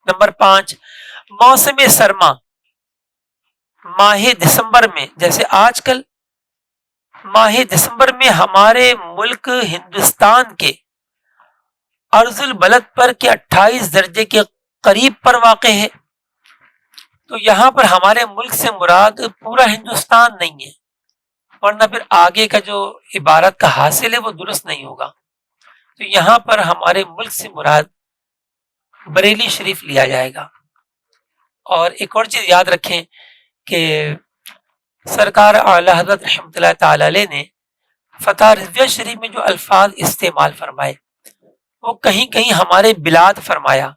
Number 5، موسم سرما ماہ دسمبر میں، جیسے آج کل ماہ دسمبر میں ہمارے ملک ہندوستان کے ارض البلد پر کے 28 درجے کے قریب پر واقع ہے. تو یہاں پر ہمارے ملک سے مراد پورا ہندوستان نہیں ہے، ورنہ پھر آگے کا جو عبارت کا حاصل ہے وہ درست نہیں ہوگا. تو یہاں پر ہمارے ملک سے مراد بریلی شریف لیا جائے گا. اور ایک اور چیز یاد رکھیں کہ سرکار اعلی حضرت رحمۃ اللہ تعالی علیہ نے فتح رضویہ شریف میں جو الفاظ استعمال فرمائے وہ کہیں کہیں ہمارے بلاد فرمایا،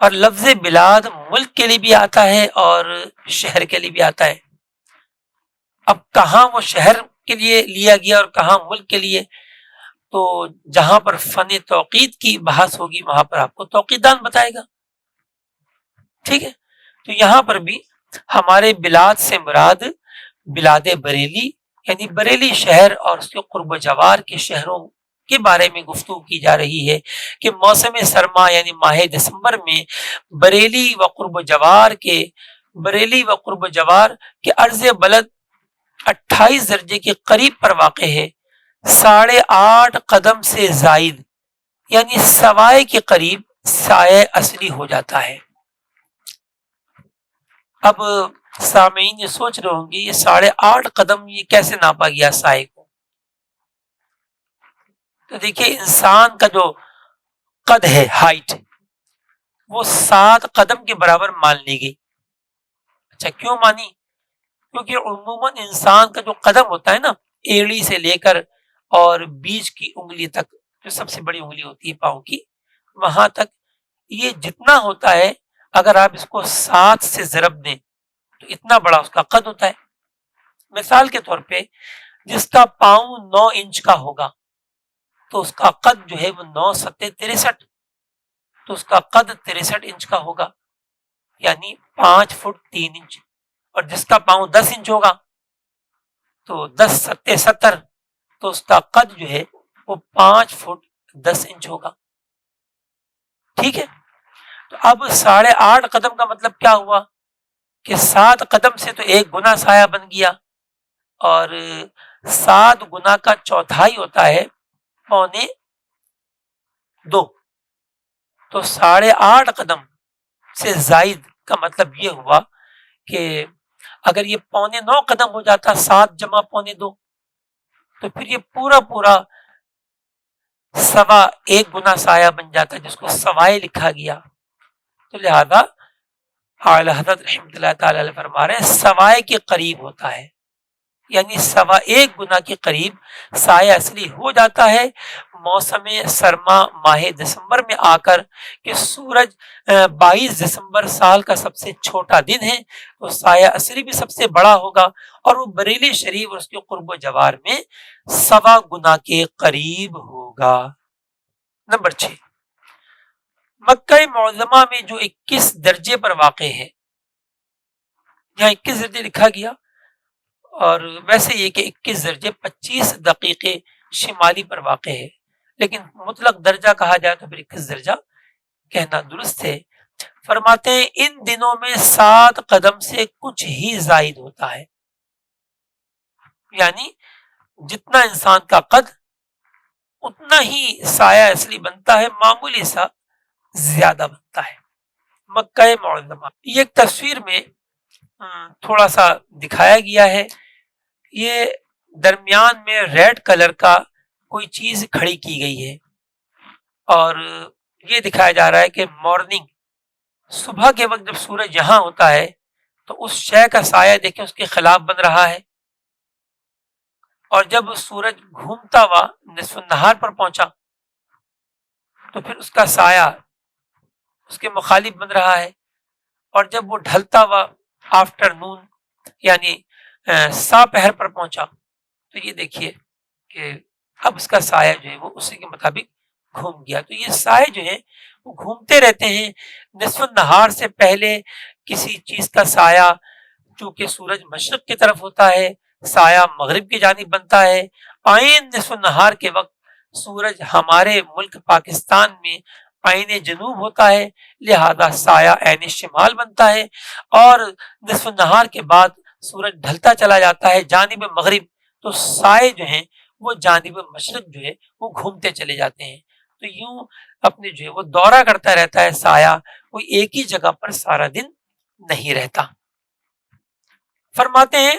اور لفظ بلاد ملک کے لیے بھی آتا ہے اور شہر کے لیے بھی آتا ہے. اب کہاں وہ شہر کے لیے لیا گیا اور کہاں ملک کے لیے، تو جہاں پر فن توقید کی بحث ہوگی وہاں پر آپ کو توقیدان بتائے گا. ٹھیک ہے، تو یہاں پر بھی ہمارے بلاد سے مراد بلاد بریلی یعنی بریلی شہر اور اس کے قرب و جوار کے شہروں کے بارے میں گفتگو کی جا رہی ہے کہ موسم سرما یعنی ماہ دسمبر میں بریلی و قرب و جوار کے عرض بلد 28 درجے کے قریب پر واقع ہے، 8.5 قدم سے زائد یعنی سوائے کے قریب سایہ اصلی ہو جاتا ہے. اب سامعین یہ سوچ رہے ہوں گے یہ 8.5 قدم یہ کیسے ناپا گیا سائے کو؟ تو دیکھیے انسان کا جو قد ہے ہائٹ وہ 7 قدم کے برابر مان لی گئی. اچھا کیوں مانی؟ کیونکہ عموماً انسان کا جو قدم ہوتا ہے نا، ایڑی سے لے کر اور بیچ کی انگلی تک، جو سب سے بڑی انگلی ہوتی ہے پاؤں کی، وہاں تک یہ جتنا ہوتا ہے اگر آپ اس کو 7 سے ضرب دیں تو اتنا بڑا اس کا قد ہوتا ہے. مثال کے طور پہ جس کا پاؤں 9 انچ کا ہوگا تو اس کا قد جو ہے وہ 9 7 63، تو اس کا قد 63 انچ کا ہوگا یعنی 5 فٹ 3 انچ. اور جس کا پاؤں 10 انچ ہوگا تو 10 7 70، تو اس کا قد جو ہے وہ 5 فٹ 10 انچ ہوگا. ٹھیک ہے، تو اب 8.5 قدم کا مطلب کیا ہوا کہ 7 قدم سے تو 1 گنا سایہ بن گیا، اور 7 گنا کا چوتھائی ہوتا ہے 1.25، تو 8.5 قدم سے زائد کا مطلب یہ ہوا کہ اگر یہ 9.25 قدم ہو جاتا 7 جمع 2.25، تو پھر یہ پورا 1.25 گنا سایہ بن جاتا جس کو سوائے لکھا گیا. تو لہذا اعلی حضرت رحمۃ اللہ تعالی علیہ فرما رہے ہیں سوائے کے قریب ہوتا ہے، یعنی 1.25 گنا کے قریب سایہ اصلی ہو جاتا ہے موسم سرما ماہ دسمبر میں آ کر کہ سورج 22 دسمبر سال کا سب سے چھوٹا دن ہے، تو سایہ اصلی بھی سب سے بڑا ہوگا اور وہ بریلی شریف اور اس کے قرب و جوار میں 1.25 گنا کے قریب ہوگا. نمبر 6، مکہ معظمہ میں جو 21 درجے پر واقع ہے، یہاں 21 درجے لکھا گیا، اور ویسے یہ کہ 21 درجے 25 دقیقے شمالی پر واقع ہے، لیکن مطلق درجہ کہا جائے تو پھر 21 درجہ کہنا درست ہے. فرماتے ہیں ان دنوں میں 7 قدم سے کچھ ہی زائد ہوتا ہے، یعنی جتنا انسان کا قد اتنا ہی سایہ اصلی بنتا ہے، معمولی سا زیادہ بنتا ہے. مکہ معظمہ یہ ایک تصویر میں تھوڑا سا دکھایا گیا ہے، یہ درمیان میں ریڈ کلر کا کوئی چیز کھڑی کی گئی ہے، اور یہ دکھایا جا رہا ہے کہ مارننگ صبح کے وقت جب سورج یہاں ہوتا ہے تو اس شے کا سایہ دیکھیں اس کے خلاف بن رہا ہے، اور جب سورج گھومتا ہوا نصف النہار پر پہنچا تو پھر اس کا سایہ اس کے مخالف بن رہا ہے، اور جب وہ ڈھلتا ہوا آفٹر نون یعنی سا پہر پر پہنچا تو یہ دیکھیے کہ اب اس کا سایہ جو ہے وہ اسی کے مطابق گھوم گیا. تو یہ سائے جو ہیں وہ گھومتے رہتے ہیں. نصف النہار سے پہلے کسی چیز کا سایہ چونکہ سورج مشرق کی طرف ہوتا ہے سایہ مغرب کی جانب بنتا ہے، آئین نصف النہار کے وقت سورج ہمارے ملک پاکستان میں عین جنوب ہوتا ہے، لہذا سایہ عین شمال بنتا ہے، اور نصف نہار کے بعد سورج ڈھلتا چلا جاتا ہے جانب مغرب، تو سائے جو ہیں وہ جانب مشرق جو ہے وہ گھومتے چلے جاتے ہیں۔ تو یوں اپنے جو ہے وہ دورہ کرتا رہتا ہے سایہ، کوئی ایک ہی جگہ پر سارا دن نہیں رہتا۔ فرماتے ہیں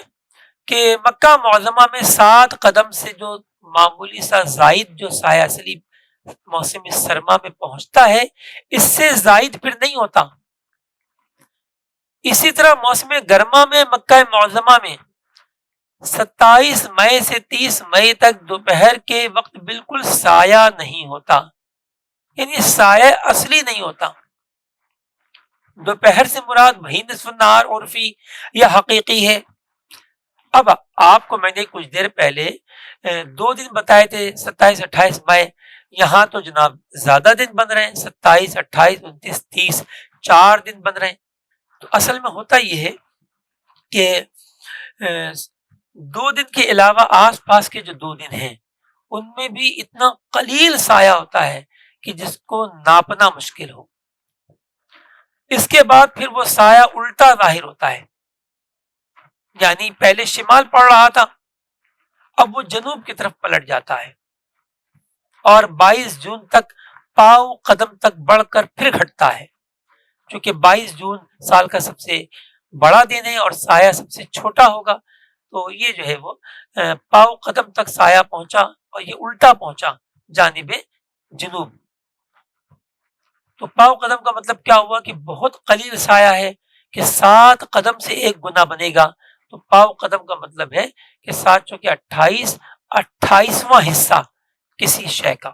کہ مکہ معظمہ میں 7 قدم سے جو معمولی سا زائد جو سایہ اصلی موسم سرما میں پہنچتا ہے، اس سے زائد پھر نہیں ہوتا۔ اسی طرح موسم گرما میں مکہ معظمہ میں 27 مئی سے 30 مئی تک دوپہر کے وقت بالکل سایہ نہیں ہوتا، یعنی سایہ اصلی نہیں ہوتا۔ دوپہر سے مراد وہی نصف النہار عرفی یا حقیقی ہے۔ اب آپ کو میں نے کچھ دیر پہلے 2 دن بتائے تھے، 27 28 مئی، یہاں تو جناب زیادہ دن بن رہے ہیں، 27 28 29 30، 4 دن بن رہے ہیں۔ تو اصل میں ہوتا یہ ہے کہ 2 دن کے علاوہ آس پاس کے جو 2 دن ہیں ان میں بھی اتنا قلیل سایہ ہوتا ہے کہ جس کو ناپنا مشکل ہو۔ اس کے بعد پھر وہ سایہ الٹا ظاہر ہوتا ہے، یعنی پہلے شمال پڑ رہا تھا، اب وہ جنوب کی طرف پلٹ جاتا ہے، اور 22 جون تک پاؤ قدم تک بڑھ کر پھر گھٹتا ہے۔ چونکہ 22 جون سال کا سب سے بڑا دن ہے اور سایہ سب سے چھوٹا ہوگا، تو یہ جو ہے وہ پاؤ قدم تک سایہ پہنچا اور یہ الٹا پہنچا جانب جنوب۔ تو پاؤ قدم کا مطلب کیا ہوا کہ بہت قلیل سایہ ہے، کہ 7 قدم سے 1 گنا بنے گا۔ تو پاؤ قدم کا مطلب ہے کہ 7 چونکہ 28، 28واں حصہ کسی شے کا،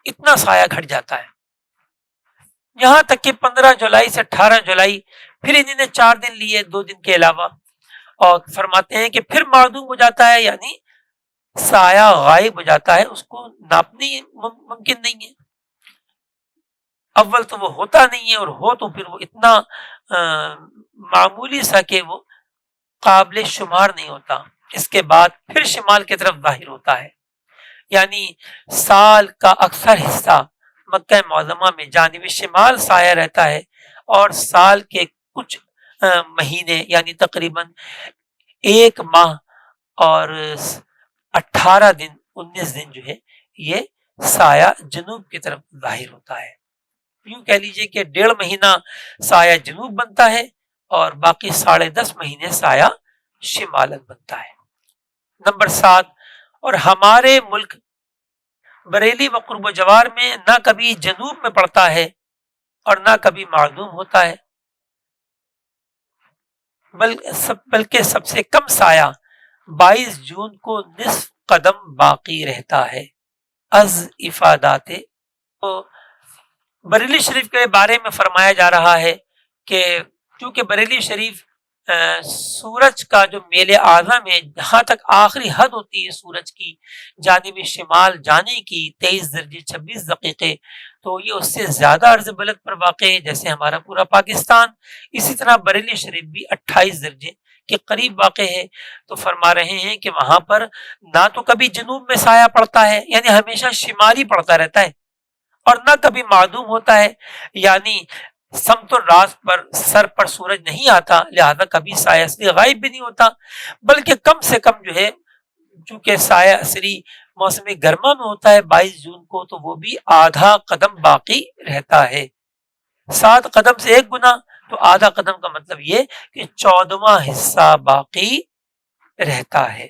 اتنا سایہ گھٹ جاتا ہے۔ یہاں تک کہ 15 جولائی سے 18 جولائی پھر انہوں نے 4 دن لیے 2 دن کے علاوہ، اور فرماتے ہیں کہ پھر معدوم ہو جاتا ہے، یعنی سایہ غائب ہو جاتا ہے، اس کو ناپنی ممکن نہیں ہے۔ اول تو وہ ہوتا نہیں ہے، اور ہو تو پھر وہ اتنا معمولی سا کہ وہ قابل شمار نہیں ہوتا۔ اس کے بعد پھر شمال کی طرف ظاہر ہوتا ہے، یعنی سال کا اکثر حصہ مکہ معظمہ میں جانب شمال سایہ رہتا ہے، اور سال کے کچھ مہینے یعنی تقریباً 1 ماہ اور 18 دن 19 دن جو ہے یہ سایہ جنوب کی طرف ظاہر ہوتا ہے۔ یوں کہہ لیجئے کہ 1.5 مہینہ سایہ جنوب بنتا ہے اور باقی 10.5 مہینے سایہ شمالت بنتا ہے۔ نمبر 7، اور ہمارے ملک بریلی و قرب و جوار میں نہ کبھی جنوب میں پڑتا ہے اور نہ کبھی معدوم ہوتا ہے، بلکہ سب سے کم سایہ 22 جون کو نصف قدم باقی رہتا ہے۔ از افادات، تو بریلی شریف کے بارے میں فرمایا جا رہا ہے کہ چونکہ بریلی شریف سورج کا جو میل اعظم ہے، جہاں تک آخری حد ہوتی ہے سورج کی جانب شمال جانے کی 23 درجے 26 دقیقے، تو یہ اس سے زیادہ عرض بلد پر واقع ہے جیسے ہمارا پورا پاکستان۔ اسی طرح بریلی شریف بھی 28 درجے کے قریب واقع ہے۔ تو فرما رہے ہیں کہ وہاں پر نہ تو کبھی جنوب میں سایہ پڑتا ہے، یعنی ہمیشہ شمالی پڑتا رہتا ہے، اور نہ کبھی معدوم ہوتا ہے، یعنی سمت الراس پر سر پر سورج نہیں آتا، لہذا کبھی سایہ اصلی غائب بھی نہیں ہوتا، بلکہ کم سے کم جو ہے چونکہ سایہ اصلی موسم گرما میں ہوتا ہے 22 جون کو، تو وہ بھی آدھا قدم باقی رہتا ہے۔ 7 قدم سے 1 گنا، تو آدھا قدم کا مطلب یہ کہ 14واں حصہ باقی رہتا ہے۔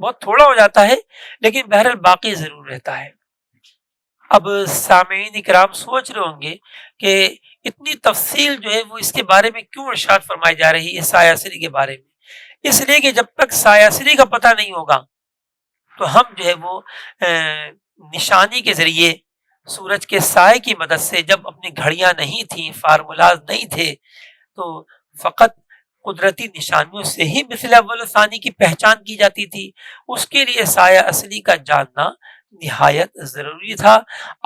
بہت تھوڑا ہو جاتا ہے لیکن بہرحال باقی ضرور رہتا ہے۔ اب سامعین اکرام سوچ رہے ہوں گے کہ اتنی تفصیل جو ہے وہ اس کے بارے میں کیوں ارشاد فرمائی جا رہی ہے سایہ اصلی کے بارے میں؟ اس لیے کہ جب تک سایہ اصلی کا پتہ نہیں ہوگا تو ہم جو ہے وہ نشانی کے ذریعے سورج کے سائے کی مدد سے، جب اپنی گھڑیاں نہیں تھیں، فارمولاز نہیں تھے، تو فقط قدرتی نشانیوں سے ہی مثل اول و ثانی کی پہچان کی جاتی تھی۔ اس کے لیے سایہ اصلی کا جاننا نہایت ضروری تھا،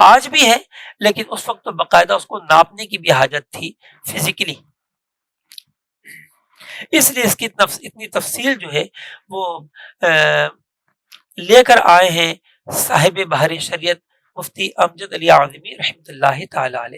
آج بھی ہے، لیکن اس وقت تو باقاعدہ اس کو ناپنے کی بھی حاجت تھی فزیکلی، اس لیے اس کی اتنی تفصیل جو ہے وہ لے کر آئے ہیں صاحب بحر شریعت مفتی امجد علی اعظمی رحمۃ اللہ تعالی علیہ.